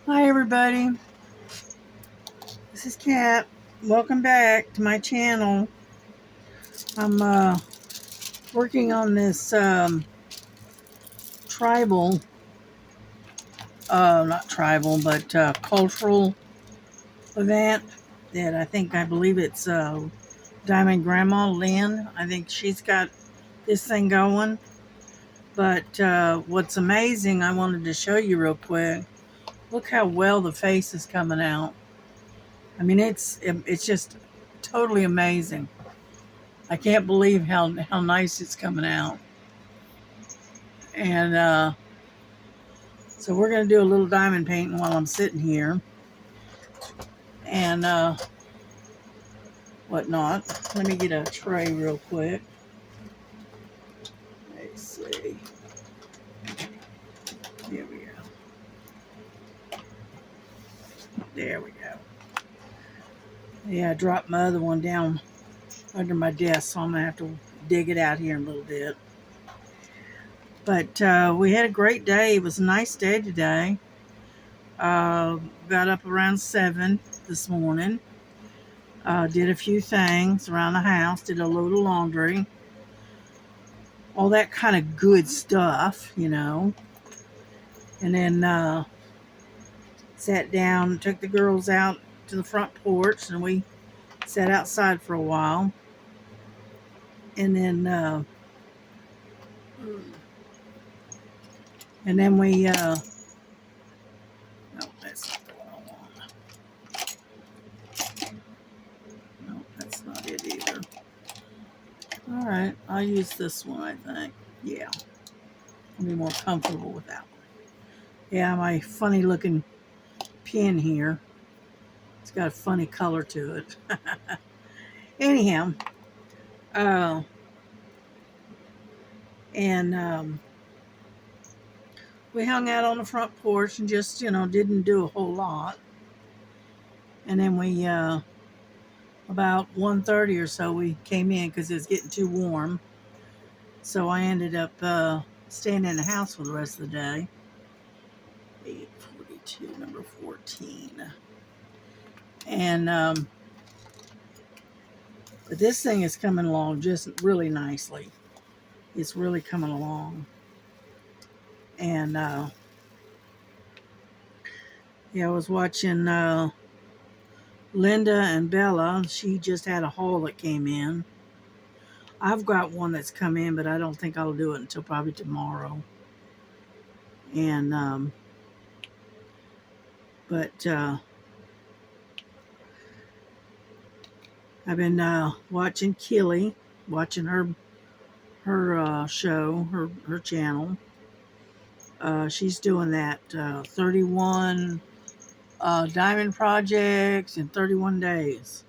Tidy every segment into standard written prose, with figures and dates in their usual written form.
Hi everybody, this is Kat. Welcome back to my channel. I'm working on this tribal, not tribal, but cultural event that I believe it's Diamond Grandma Lynn. I think she's got this thing going. But what's amazing, I wanted to show you real quick. Look how well the face is coming out. I mean, it's just totally amazing. I can't believe how nice it's coming out. And so we're going to do a little diamond painting while I'm sitting here and whatnot. Let me get a tray real quick. Let's see. Here we go. There we go. Yeah, I dropped my other one down under my desk, so I'm going to have to dig it out here in a little bit. But we had a great day. It was a nice day today. Got up around 7 this morning. Did a few things around the house. Did a load of laundry. All that kind of good stuff, you know. And then sat down, took the girls out to the front porch, and we sat outside for a while. And then we, no, that's not the one I want. No, that's not it either. All right, I'll use this one, I think. Yeah, I'll be more comfortable with that one. Yeah, my funny looking pen here. It's got a funny color to it. Anyhow, uh, and we hung out on the front porch and just, didn't do a whole lot. And then we, about 1:30 or so, we came in because it was getting too warm. So I ended up staying in the house for the rest of the day. 842, number 14. And, but this thing is coming along just really nicely. It's really coming along. And, yeah, I was watching Linda and Bella. She just had a haul that came in. I've got one that's come in, but I don't think I'll do it until probably tomorrow. And, but I've been watching Killy, watching her show, her channel. She's doing that 31 diamond projects in 31 days.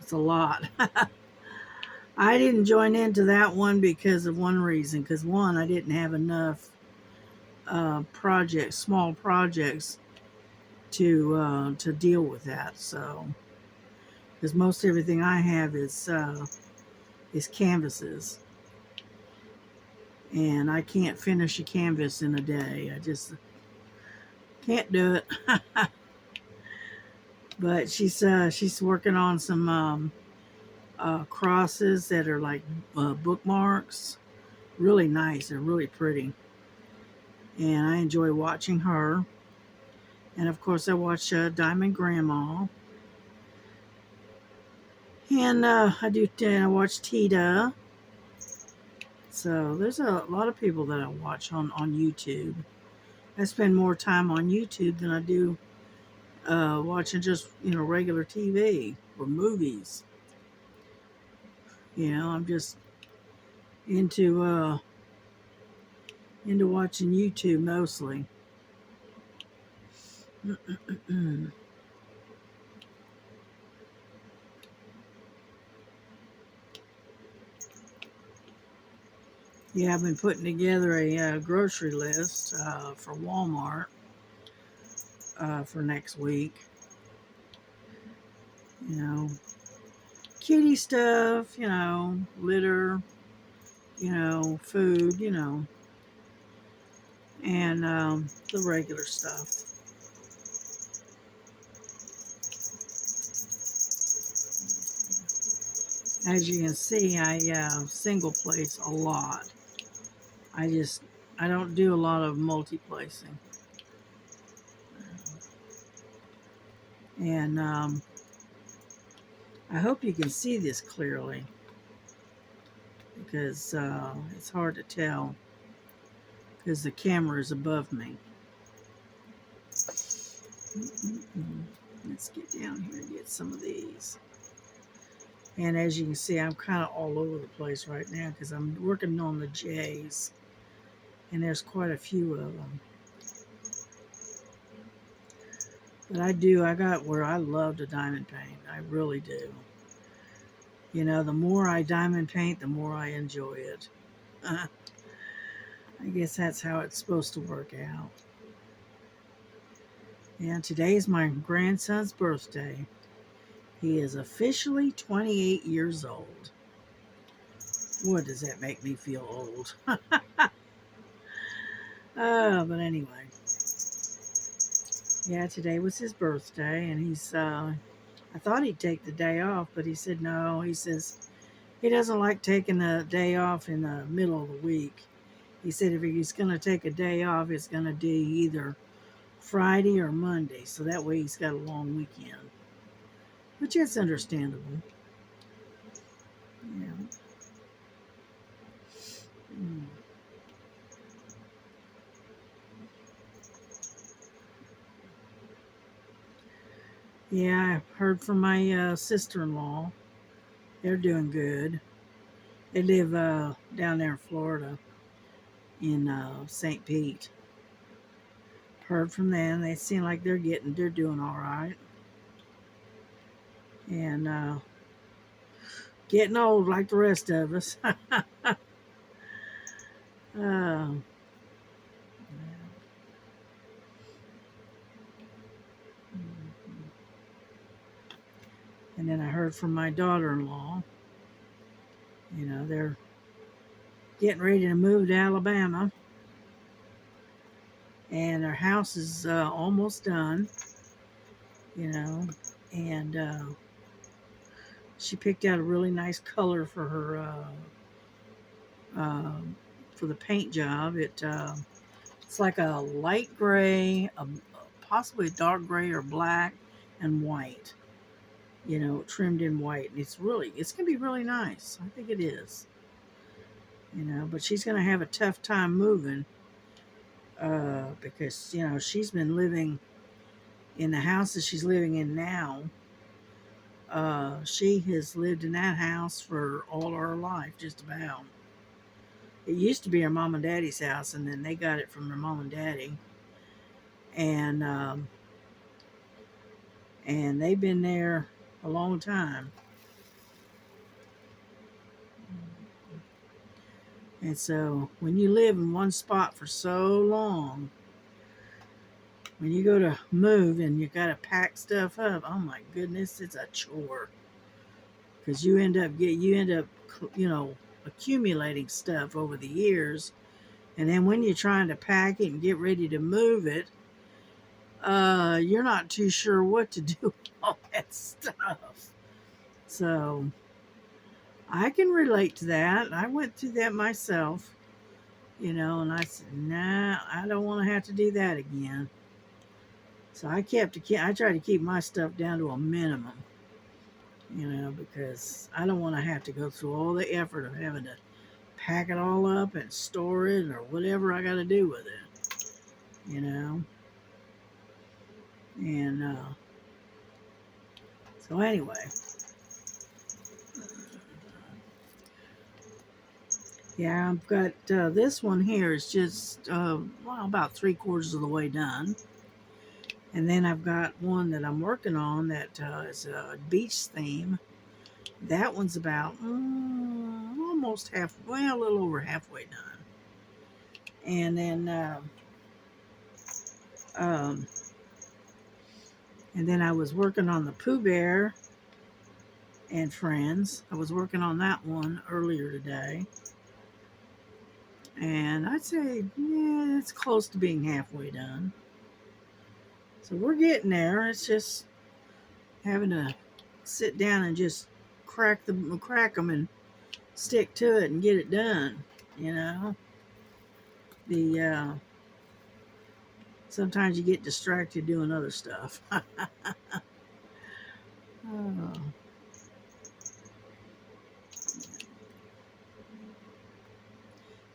It's a lot. I didn't join into that one because of one reason. Because one, I didn't have enough projects, small projects, to deal with that. So, because most everything I have is canvases, and I can't finish a canvas in a day. I just can't do it. But she's working on some crosses that are like bookmarks. Really nice. They're really pretty, and I enjoy watching her. And of course, I watch Diamond Grandma, and I watch Tita. So there's a lot of people that I watch on YouTube. I spend more time on YouTube than I do watching just regular TV or movies. I'm just into watching YouTube mostly. Yeah, I've been putting together a grocery list for Walmart for next week. Kitty stuff, litter, food, and the regular stuff. As you can see, I single place a lot. I just, I don't do a lot of multi-placing. And I hope you can see this clearly because it's hard to tell because the camera is above me. Let's get down here and get some of these. And as you can see, I'm kind of all over the place right now because I'm working on the J's. And there's quite a few of them. But I got where I love to diamond paint. I really do. You know, the more I diamond paint, the more I enjoy it. I guess that's how it's supposed to work out. And today's my grandson's birthday. He is officially 28 years old. Boy, does that make me feel old. But anyway. Yeah, today was his birthday, and he's, I thought he'd take the day off, but he said no. He says he doesn't like taking a day off in the middle of the week. He said if he's going to take a day off, it's going to be either Friday or Monday, so that way he's got a long weekend, which is understandable. Yeah. Mm. Yeah, I heard from my sister-in-law. They're doing good. They live down there in Florida, in St. Pete. Heard from them. They seem like they're doing all right. And getting old like the rest of us. uh, and then I heard from my daughter-in-law. You know, they're getting ready to move to Alabama. And their house is almost done. You know, and she picked out a really nice color for her for the paint job. It's like a light gray, possibly a dark gray or black, and white. You know, trimmed in white. It's gonna be really nice. I think it is. You know, but she's gonna have a tough time moving because you know she's been living in the house that she's living in now. She has lived in that house for all her life, just about. It used to be her mom and daddy's house, and then they got it from their mom and daddy, and they've been there a long time. And so, when you live in one spot for so long, when you go to move and you got to pack stuff up, oh my goodness, it's a chore because you end up you know accumulating stuff over the years, and then when you're trying to pack it and get ready to move it, you're not too sure what to do with all that stuff. So I can relate to that. I went through that myself, you know, and I said, nah, I don't want to have to do that again. So I try to keep my stuff down to a minimum, you know, because I don't want to have to go through all the effort of having to pack it all up and store it or whatever I got to do with it, you know. And so anyway, yeah, I've got this one here is just well, about 3/4 of the way done. And then I've got one that I'm working on that is a beach theme. That one's about almost a little over halfway done. And then, um, I was working on the Pooh Bear and Friends. I was working on that one earlier today. And I'd say, yeah, it's close to being halfway done. So we're getting there. It's just having to sit down and just crack them and stick to it and get it done. You know, the sometimes you get distracted doing other stuff. Oh.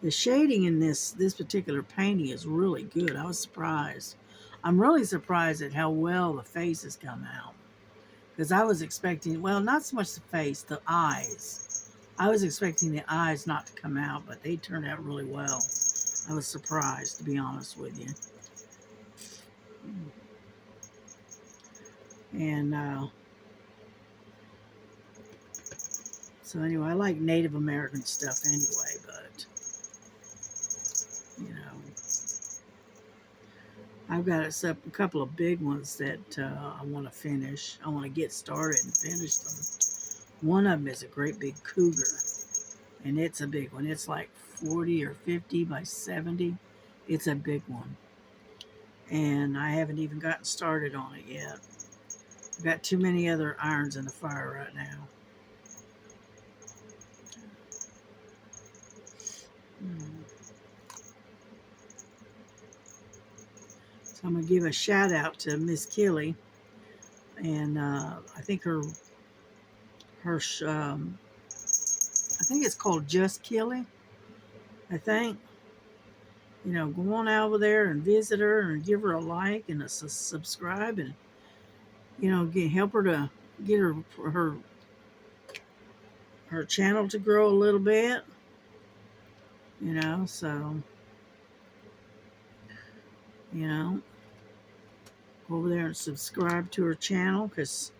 The shading in this particular painting is really good. I was surprised. I'm really surprised at how well the faces come out, because I was expecting, well, not so much the face, the eyes. I was expecting the eyes not to come out, but they turned out really well. I was surprised, to be honest with you. And so anyway, I like Native American stuff anyway, but you know, I've got a couple of big ones that I want to finish. I want to get started and finish them. One of them is a great big cougar, and it's a big one. It's like 40 or 50 by 70. It's a big one, and I haven't even gotten started on it yet. I've got too many other irons in the fire right now. So I'm going to give a shout out to Miss Killy, and I think I think it's called Just Killy. I think, you know, go on over there and visit her and give her a like and a subscribe, and you know, help her to get her channel to grow a little bit. You know, so you know, go over there and subscribe to her channel, because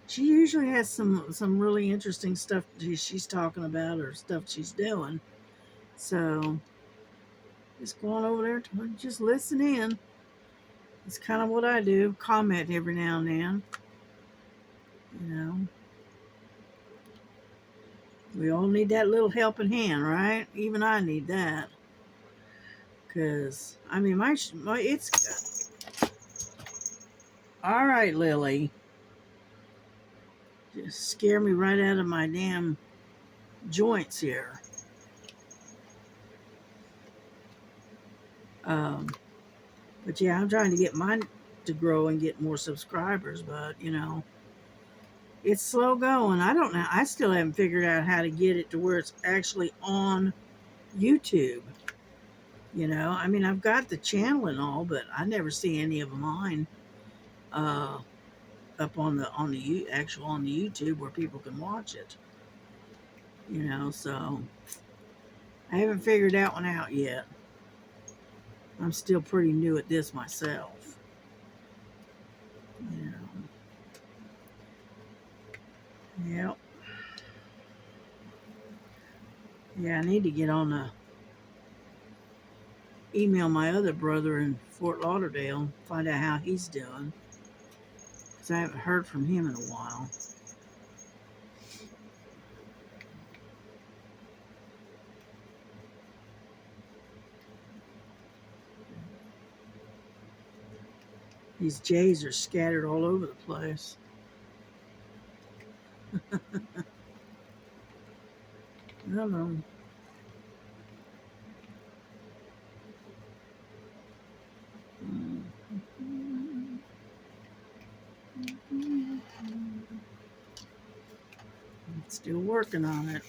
she usually has some really interesting stuff she's talking about, or stuff she's doing. So just go on over there to just listen in. It's kind of what I do. Comment every now and then. You know, we all need that little helping hand, right? Even I need that. Because, I mean, it's... All right, Lily. Just scare me right out of my damn joints here. But yeah, I'm trying to get mine to grow and get more subscribers, but you know, it's slow going. I don't know. I still haven't figured out how to get it to where it's actually on YouTube. You know, I mean, I've got the channel and all, but I never see any of mine up on the on the YouTube where people can watch it. You know, so I haven't figured that one out yet. I'm still pretty new at this myself. You know. Yep. Yeah, I need to get on the email my other brother in Fort Lauderdale, find out how he's doing, because I haven't heard from him in a while. These jays are scattered all over the place. I don't know. Still working on it.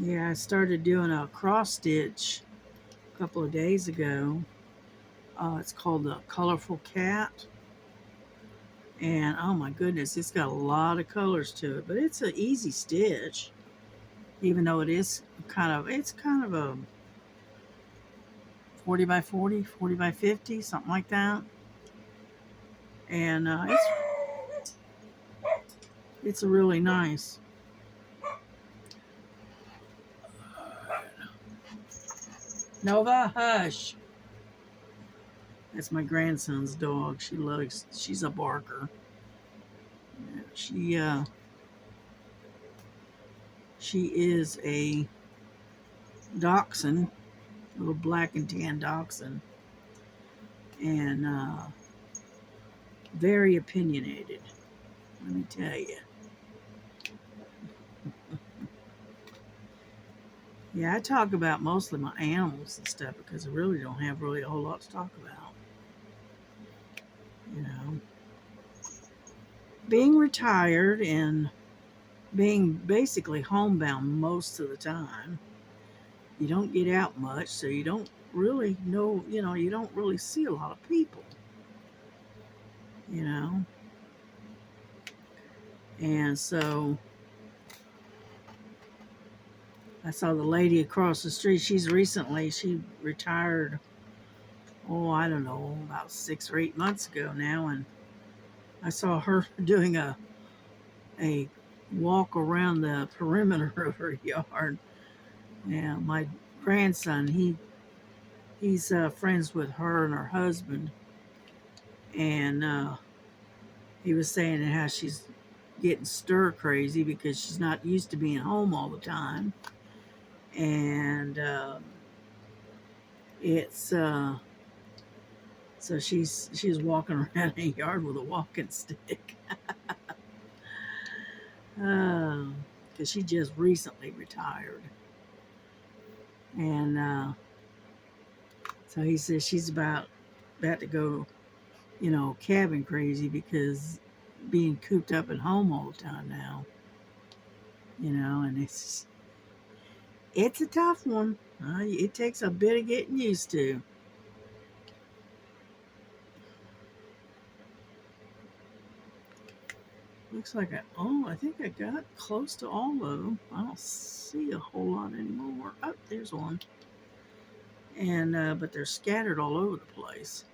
Yeah, I started doing a cross stitch a couple of days ago. It's called the Colorful Cat. And oh my goodness, it's got a lot of colors to it, but it's an easy stitch, even though it's kind of a 40 by 40, 40 by 50, something like that. And it's really nice. Nova, hush. That's my grandson's dog. She's a barker. She, uh, she is a dachshund, a little black and tan dachshund, and very opinionated. Let me tell you. Yeah, I talk about mostly my animals and stuff because I really don't have really a whole lot to talk about. You know, being retired and being basically homebound most of the time, you don't get out much, so you don't really know, you don't really see a lot of people, you know. And so I saw the lady across the street. She retired, oh, I don't know, about 6 or 8 months ago now. And I saw her doing a walk around the perimeter of her yard. Yeah, my grandson, he's friends with her and her husband. And he was saying how she's getting stir crazy because she's not used to being home all the time. And it's so she's walking around a yard with a walking stick because she just recently retired. And so he says she's about to go, cabin crazy because being cooped up at home all the time now. And it's a tough one. It takes a bit of getting used to. Looks like I think I got close to all of them. I don't see a whole lot anymore. Oh, there's one. And but they're scattered all over the place.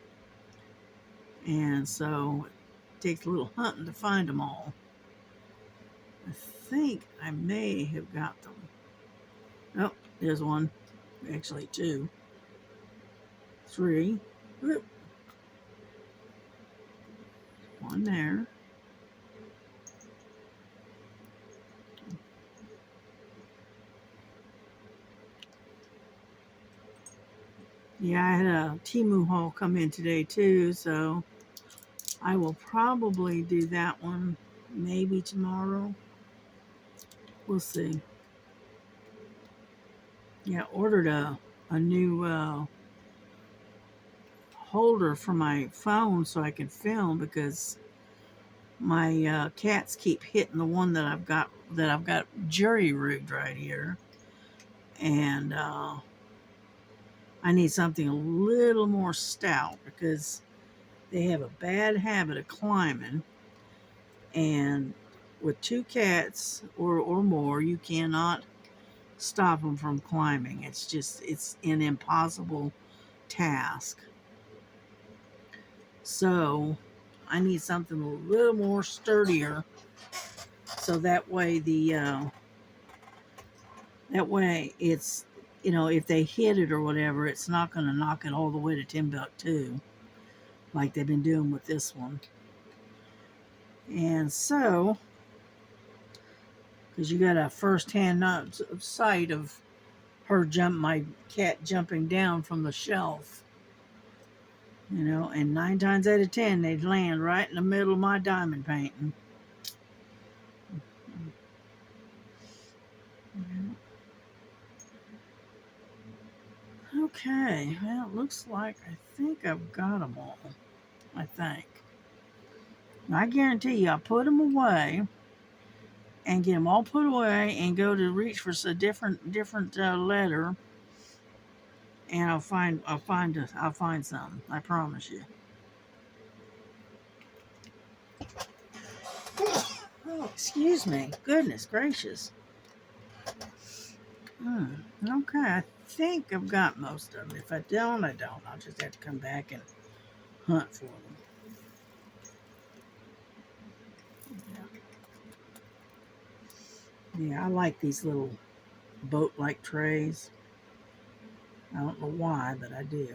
And so it takes a little hunting to find them all. I think I may have got them. Oh, there's one. Actually, two. Three. Whoop. One there. Yeah, I had a Temu haul come in today too, so I will probably do that one maybe tomorrow. We'll see. Yeah, ordered a new holder for my phone so I can film because my cats keep hitting the one that I've got jury rigged right here, and I need something a little more stout because they have a bad habit of climbing, and with two cats or more, you cannot stop them from climbing. It's an impossible task. So I need something a little more sturdier, so that way it's if they hit it or whatever, it's not going to knock it all the way to Timbuktu like they've been doing with this one. And so, because you got a first-hand sight of my cat jumping down from the shelf, and 9 times out of 10 they'd land right in the middle of my diamond painting. Okay, well, it looks like I think I've got them all. I think. I guarantee you, I'll put them away and get them all put away and go to reach for a different letter, and I'll find some. I promise you. Oh, excuse me. Goodness gracious. Okay, I think I've got most of them. If I don't, I don't. I'll just have to come back and hunt for them. Yeah, I like these little boat-like trays. I don't know why, but I do.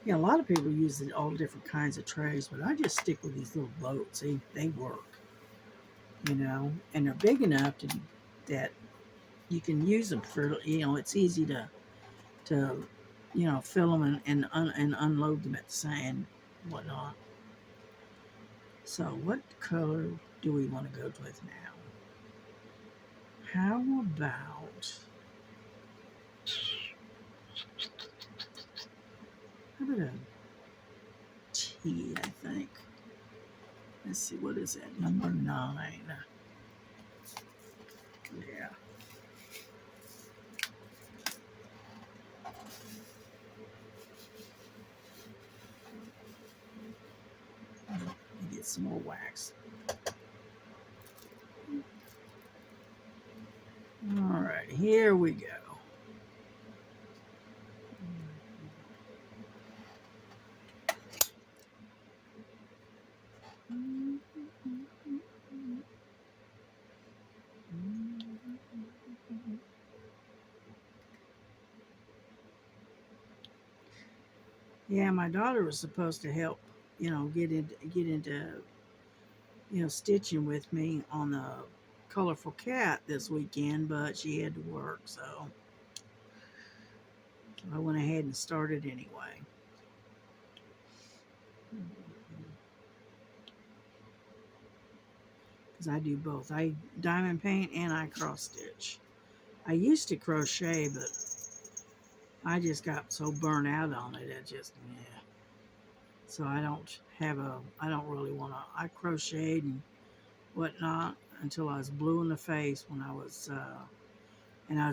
Yeah, a lot of people use all different kinds of trays, but I just stick with these little boats. They work, and they're big enough that you can use them for, it's easy to fill them and unload them at the same whatnot. So what color do we want to go with now? How about a T, I think. Let's see, what is that? Number 9. Yeah. Let me get some more wax. All right, here we go. Yeah, my daughter was supposed to help, get into stitching with me on the colorful cat this weekend, but she had to work, so I went ahead and started anyway. Because I do both. I diamond paint and I cross stitch. I used to crochet, but I just got so burnt out on it. It just, yeah. So I don't really want to. I crocheted and whatnot until I was blue in the face and I was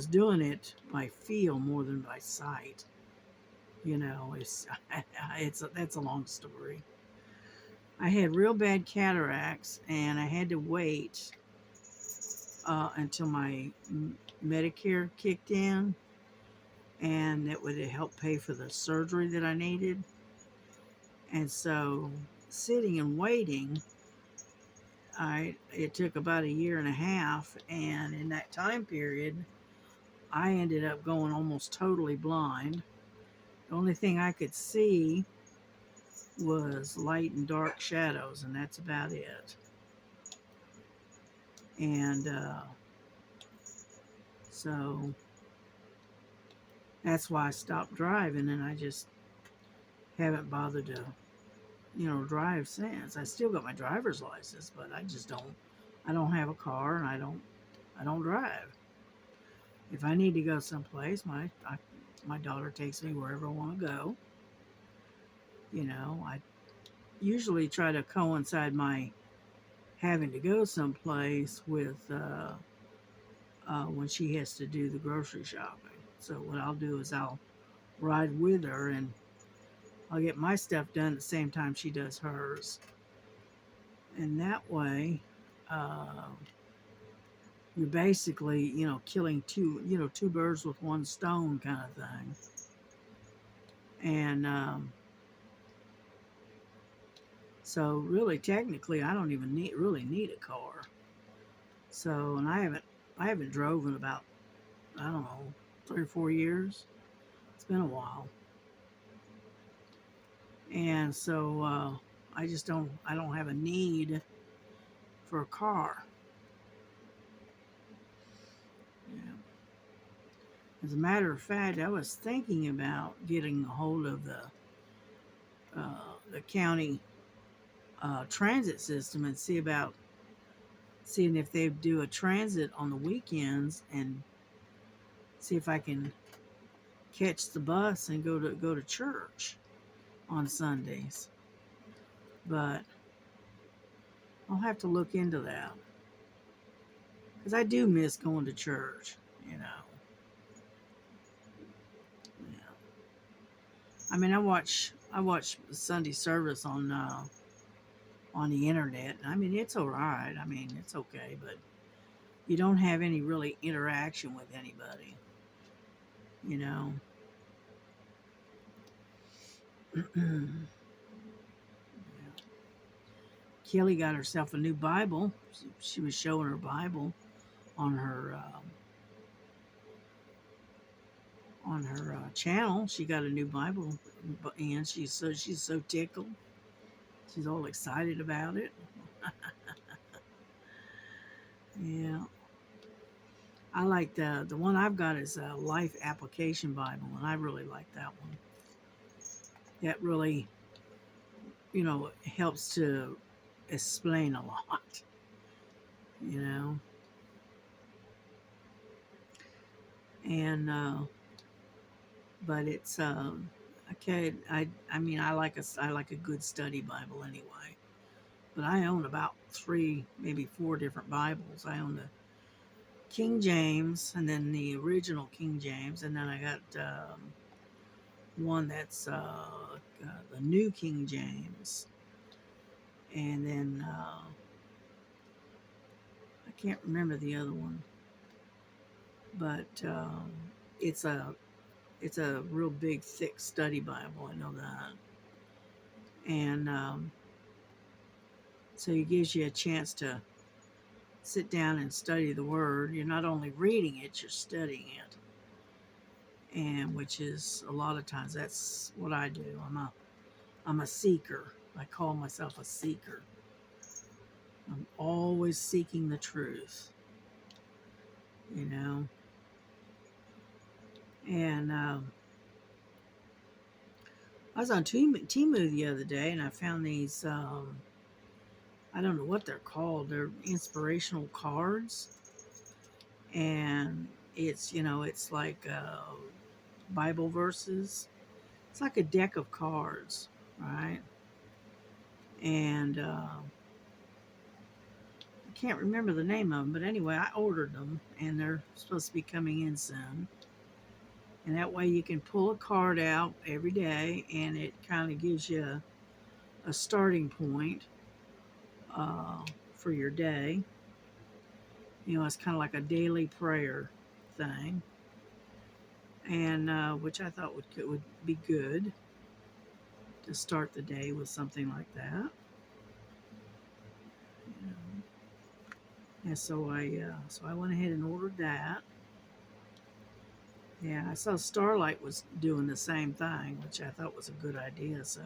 doing it by feel more than by sight. That's a long story. I had real bad cataracts, and I had to wait until my Medicare kicked in, and it would help pay for the surgery that I needed. And so, sitting and waiting, it took about a year and a half, and in that time period, I ended up going almost totally blind. The only thing I could see was light and dark shadows, and that's about it. And so that's why I stopped driving, and I just haven't bothered to, drive since. I still got my driver's license, but I don't have a car, and I don't drive. If I need to go someplace, my daughter takes me wherever I want to go. I usually try to coincide my having to go someplace with when she has to do the grocery shopping. So what I'll do is I'll ride with her, and I'll get my stuff done at the same time she does hers. And that way, uh, you're basically, killing two birds with one stone kind of thing. And so really, technically, I don't even really need a car. So, and I haven't drove in about, I don't know, 3 or 4 years. It's been a while. And so I don't have a need for a car. Yeah. As a matter of fact, I was thinking about getting a hold of the county transit system and seeing if they do a transit on the weekends and see if I can catch the bus and go to church on Sundays. But I'll have to look into that because I do miss going to church. Yeah. I mean, I watch Sunday service on the internet. I mean, it's all right. I mean, it's okay, but you don't have any really interaction with anybody. You know. Kelly got herself a new Bible. She was showing her Bible on her on her channel. She got a new Bible, and she's so tickled. She's all excited about it. Yeah, I like the one I've got is a Life Application Bible, and I really like that one. That really, helps to explain a lot. You know, and but it's okay. I mean I like a good study Bible anyway. But I own about three, maybe four different Bibles. I own the King James, and then the original King James, and then I got one that's the New King James, and then I can't remember the other one, but it's a it's a real big, thick study Bible. I know that, and so it gives you a chance to sit down and study the Word. You're not only reading it, you're studying it, and which is a lot of times that's what I do. I'm a seeker. I call myself a seeker. I'm always seeking the truth, you know. And I was on Temu the other day, and I found these. I don't know what they're called. They're inspirational cards, and it's like Bible verses. It's like a deck of cards, right? And I can't remember the name of them, but anyway, I ordered them, and they're supposed to be coming in soon. And that way, you can pull a card out every day, and it kind of gives you a starting point for your day. It's kind of like a daily prayer thing, and which I thought would be good to start the day with something like that. You know. And so I went ahead and ordered that. Yeah, I saw Starlight was doing the same thing, which I thought was a good idea. So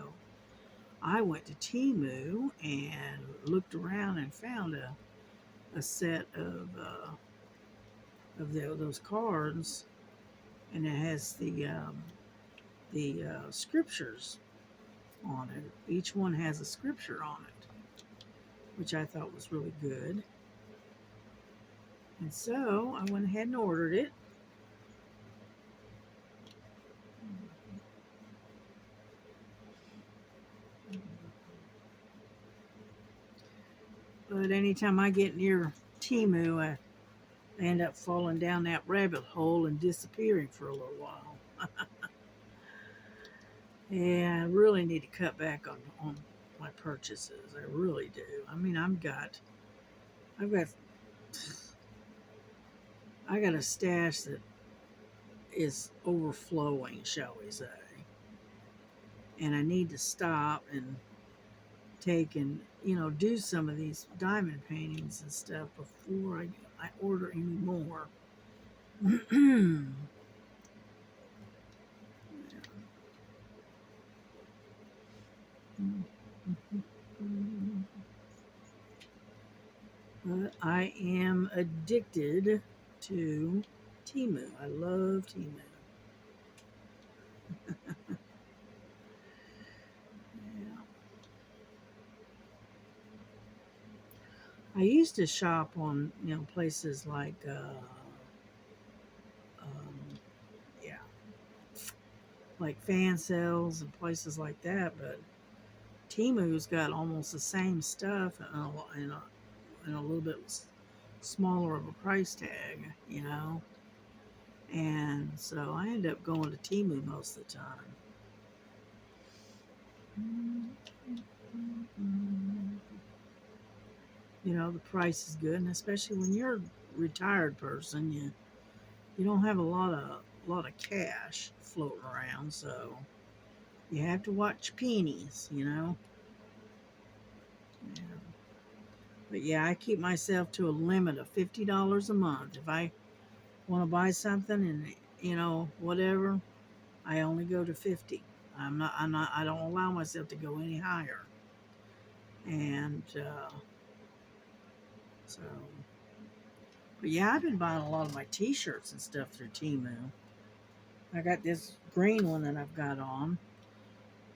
I went to Temu and looked around and found a set of those cards, and it has the scriptures on it. Each one has a scripture on it, which I thought was really good. And so I went ahead and ordered it. But anytime I get near Temu, I end up falling down that rabbit hole and disappearing for a little while. Yeah, I really need to cut back on my purchases. I really do. I mean, I've got I got a stash that is overflowing, shall we say. And I need to stop and take and do some of these diamond paintings and stuff before I order any more. But I am addicted to Temu. I love Temu. Yeah. I used to shop on places like um, yeah, like fan sales and places like that, but Temu's got almost the same stuff and a little bit smaller of a price tag, and so I end up going to Temu most of the time. The price is good, and especially when you're a retired person, you don't have a lot of cash floating around, so you have to watch pennies. Yeah. But yeah, I keep myself to a limit of $50 a month. If I want to buy something and whatever, I only go to 50. I don't allow myself to go any higher. And so, but yeah, I've been buying a lot of my t-shirts and stuff through Temu. I got this green one that I've got on.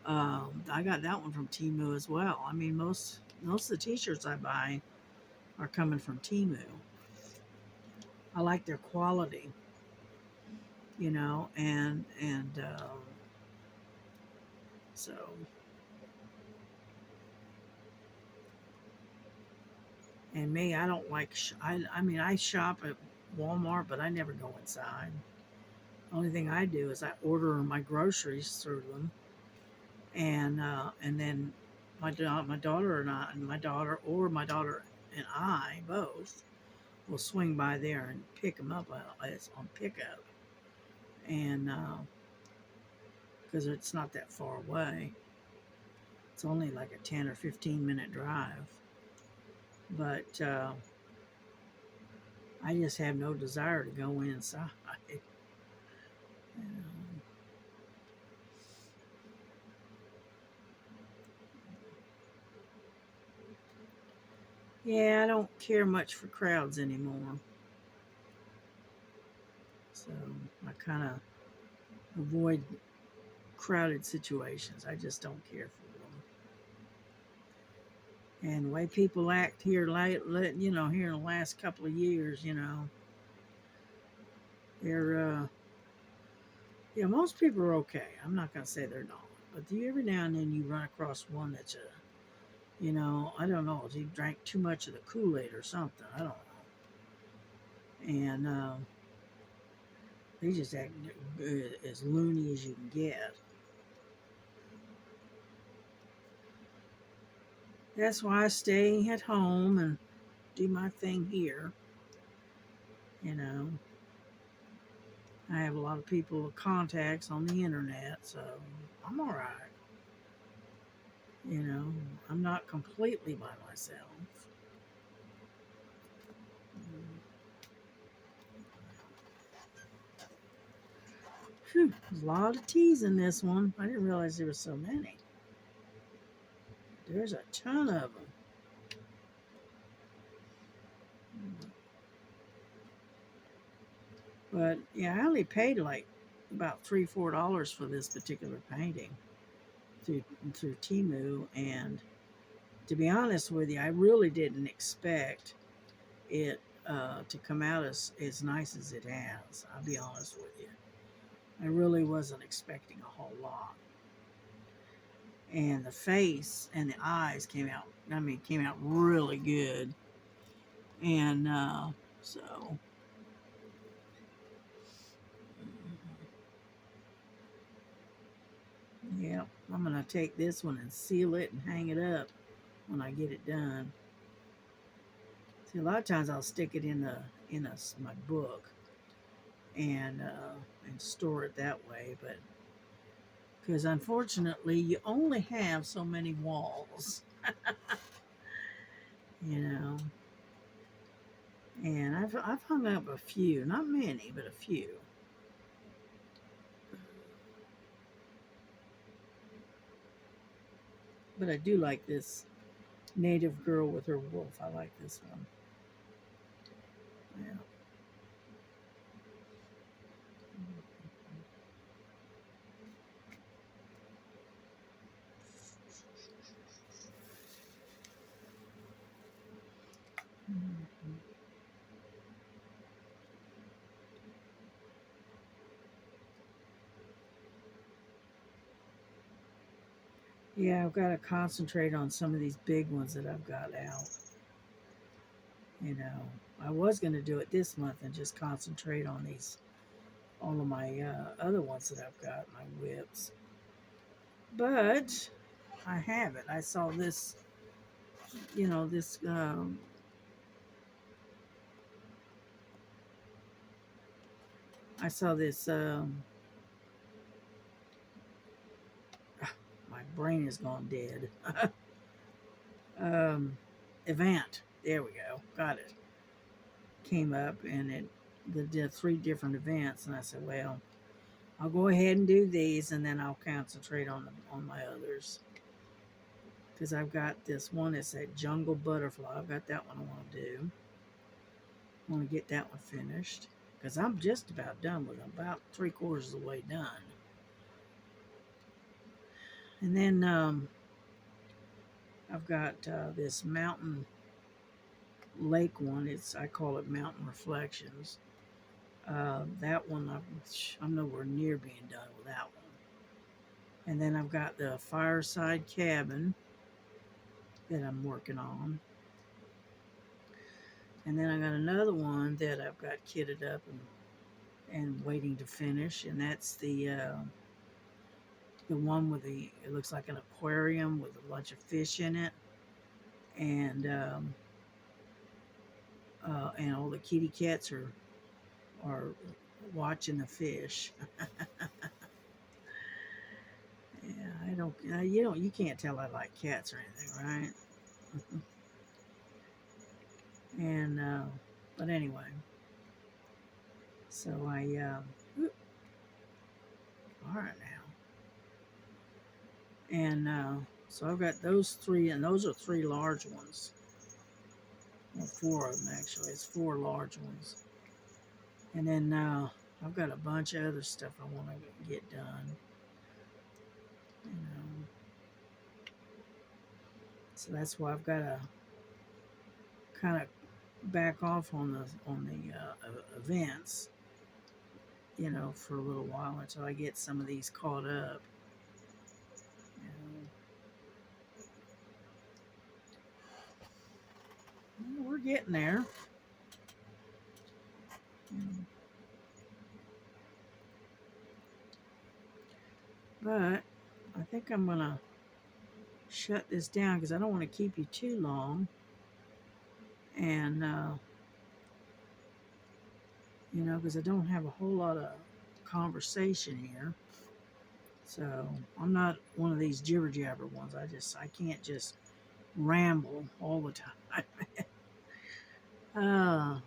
I got that one from Temu as well. I mean, most of the t-shirts I buy are coming from Temu. I like their quality, and so and me, I don't like. I mean, I shop at Walmart, but I never go inside. Only thing I do is I order my groceries through them, and then my daughter and I, and my daughter and I both will swing by there and pick them up. It's on pickup, and because it's not that far away, it's only like a 10 or 15 minute drive. But I just have no desire to go inside. Yeah, I don't care much for crowds anymore. So I kind of avoid crowded situations. I just don't care for them. And the way people act here, here in the last couple of years, they're, yeah, most people are okay. I'm not going to say they're not. But every now and then you run across one that's I don't know, he drank too much of the Kool-Aid or something. I don't know. And they just act as loony as you can get. That's why I stay at home and do my thing here. You know, I have a lot of people contacts on the internet, so I'm all right. I'm not completely by myself. Phew, there's a lot of teas in this one. I didn't realize there were so many. There's a ton of them. But yeah, I only paid like about $3-4 for this particular painting through Temu, and to be honest with you, I really didn't expect it to come out as nice as it has. I'll be honest with you. I really wasn't expecting a whole lot. And the face and the eyes came out really good. And so, yeah, I'm going to take this one and seal it and hang it up when I get it done. See, a lot of times I'll stick it in my book and store it that way, but because unfortunately you only have so many walls, you know. And I've hung up a few, not many, but a few. But I do like this native girl with her wolf. I like this one. Yeah. Yeah, I've got to concentrate on some of these big ones that I've got out. I was going to do it this month and just concentrate on all of my other ones that I've got, my whips. But I haven't. I saw this, this. I saw this. My brain is gone dead. um, Event. There we go. Got it. Came up and the 3 different events, and I said, well, I'll go ahead and do these, and then I'll concentrate on my others. Because I've got this one that's that jungle butterfly. I've got that one I want to do. I want to get that one finished because I'm just about done with them, about 3/4 of the way done. And then I've got this mountain lake one. I call it Mountain Reflections. That one I'm nowhere near being done with that one. And then I've got the fireside cabin that I'm working on. And then I got another one that I've got kitted up and waiting to finish, and that's the one with it looks like an aquarium with a bunch of fish in it, and and all the kitty cats are watching the fish. Yeah, I don't. You can't tell I like cats or anything, right? And but anyway, so all right now, and so I've got those 3, and those are 3 large ones. Well, 4 of them actually. It's 4 large ones, and then I've got a bunch of other stuff I want to get done. You know, so that's why I've got to kind of back off on the events, for a little while until I get some of these caught up. We're getting there. But I think I'm going to shut this down because I don't want to keep you too long. And, because I don't have a whole lot of conversation here. So I'm not one of these jibber jabber ones. I can't just ramble all the time. I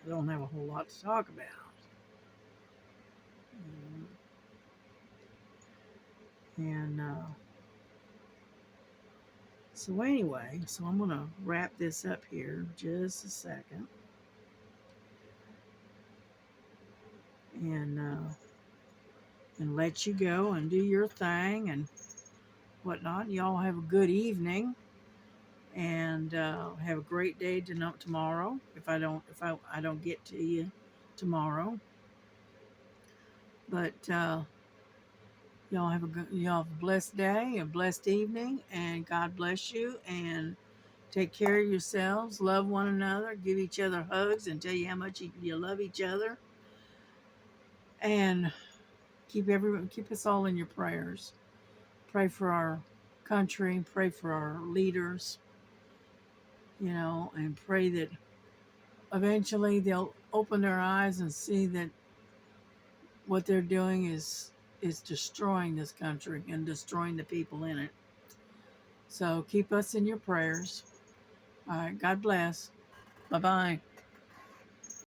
don't have a whole lot to talk about. And so anyway, so I'm going to wrap this up here just a second. And let you go and do your thing and whatnot. Y'all have a good evening, and have a great day tomorrow. If I don't get to you tomorrow, but y'all have a blessed day, a blessed evening, and God bless you. And take care of yourselves. Love one another. Give each other hugs and tell you how much you love each other. And keep us all in your prayers. Pray for our country. Pray for our leaders. And pray that eventually they'll open their eyes and see that what they're doing is destroying this country and destroying the people in it. So keep us in your prayers. All right. God bless. Bye-bye.